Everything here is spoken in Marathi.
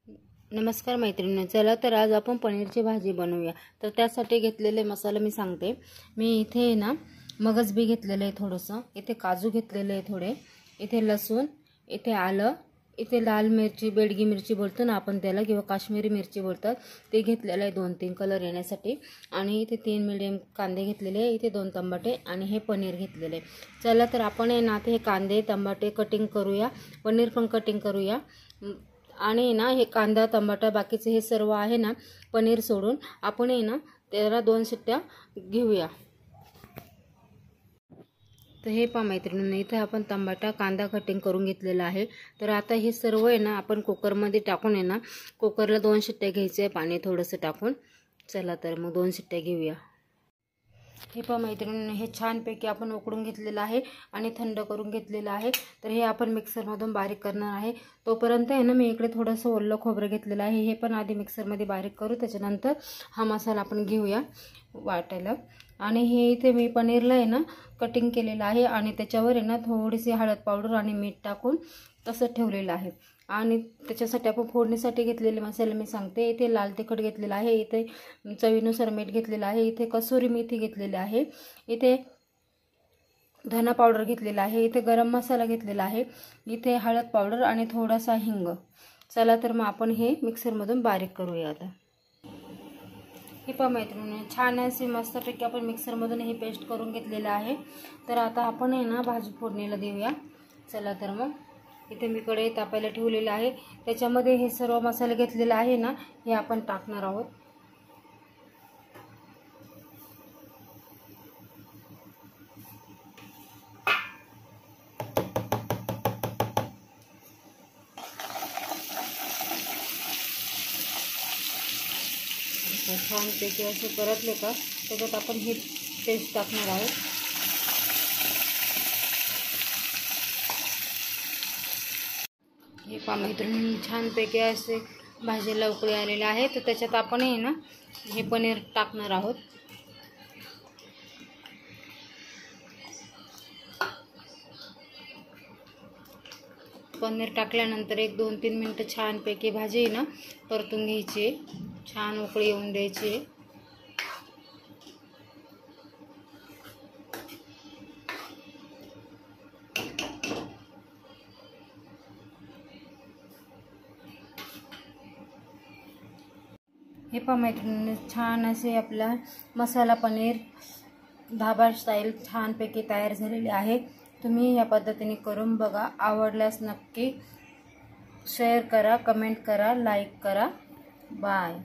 नमस्कार मैत्रिणींनो, चला तर आज आपण पनीरची भाजी बनवूया। तर त्यासाठी घेतलेले मसाला मी सांगते। मी इथे ना मगज बी घेतलेले आहे थोडंसं, इथे काजू घेतलेले आहे थोडे, इथे लसूण, इथे आलं, इथे लाल मिरची बेडगी मिरची बोलतो ना आपण त्याला, किंवा काश्मीरी मिरची बोलतात, ते घेतलेलं आहे 2-3 कलर येण्यासाठी। आणि इथे 3 मीडियम कांदे घेतलेले आहे, इथे 2 टमाटे आणि हे पनीर घेतलेले आहे। चला तर आपण आहे ना हे कांदे टमाटे कटिंग करूया, पनीर पण कटिंग करूया। आणि ना हे कांदा टमाटा बाकीचे हे सर्व आहे ना पनीर सोडून आपण आहे ना त्याला 2 शिट्ट्या घेऊया। तर हे पहा मैत्रिणींनो, इथे आपण टमाटा कांदा कटिंग करून घेतलेला आहे। तर आता हे सर्व आहे ना आपण कुकरमध्ये टाकून आहे ना कुकरला 2 शिट्ट्या घ्यायचे आहे, पाणी थोडंसं टाकून। चला तर मग 2 शिट्ट्या घेऊया। हे पहा मैत्रिणींनो, हे छानपैकी आपण उकडून घेतलेलं आहे आणि थंड करून घेतलेलं आहे। तर हे आपण मिक्सरमधून बारीक करणार आहे। तोपर्यंत आहे ना मी इकडे थोडंसं ओलं खोबरं घेतलेलं आहे, हे पण आधी मिक्सरमध्ये बारीक करू, त्याच्यानंतर हा मसाला आपण घेऊया वाटायला। आणि हे इथे मी पनीरला आहे ना कटिंग केलेलं आहे आणि त्याच्यावर आहे ना थोडीशी हळद पावडर आणि मीठ टाकून तसं ठेवलेलं आहे। आणि त्याच्यासाठी आपण फोडणीसाठी घेतलेले मसाले मी सांगते। इथे लाल तिखट घेतलेला आहे, इथे चवीनुसार मीठ घेतलेलं आहे, इथे कसुरी मेथी घेतलेली आहे, इथे धना पावडर घेतलेला आहे, इथे गरम मसाला घेतलेला आहे, इथे हळद पावडर आणि थोडासा हिंग। चला तर मग आपण हे मिक्सरमधून बारीक करूया। आता हे पहा मैत्रिणींनो, छान अशी मस्तपैकी आपण मिक्सरमधून हे पेस्ट करून घेतलेलं आहे। तर आता आपण आहे ना भाजी फोडणीला देऊया। चला तर मग इथे मी कढई तापायला ठेवलेली आहे, त्याच्यामध्ये हे सर्व मसाले घेतलेले आहे ना हे आपण टाकणार आहोत। छानपैकी असे परतले का त्याच्यात आपण ही पेस्ट टाकणार आहोत। हे पहा मैत्रिणींनो, छानपैकी असे भाजीला उकळी आलेले आहे। तर त्याच्यात आपण आहे ना हे पनीर टाकणार आहोत। पनीर टाकल्यानंतर 1-2-3 मिनिटं छानपैकी भाजी ना परतून घ्यायची, छान उकळी येऊन द्यायची। हे पहा मैत्रिणींनो, छान असे आपला मसाला पनीर ढाबा स्टाईल छानपैकी तयार झालेले आहे। तुम्ही या पद्धतीने करून बघा, आवडल्यास नक्की शेअर करा, कमेंट करा, लाईक करा। बाय।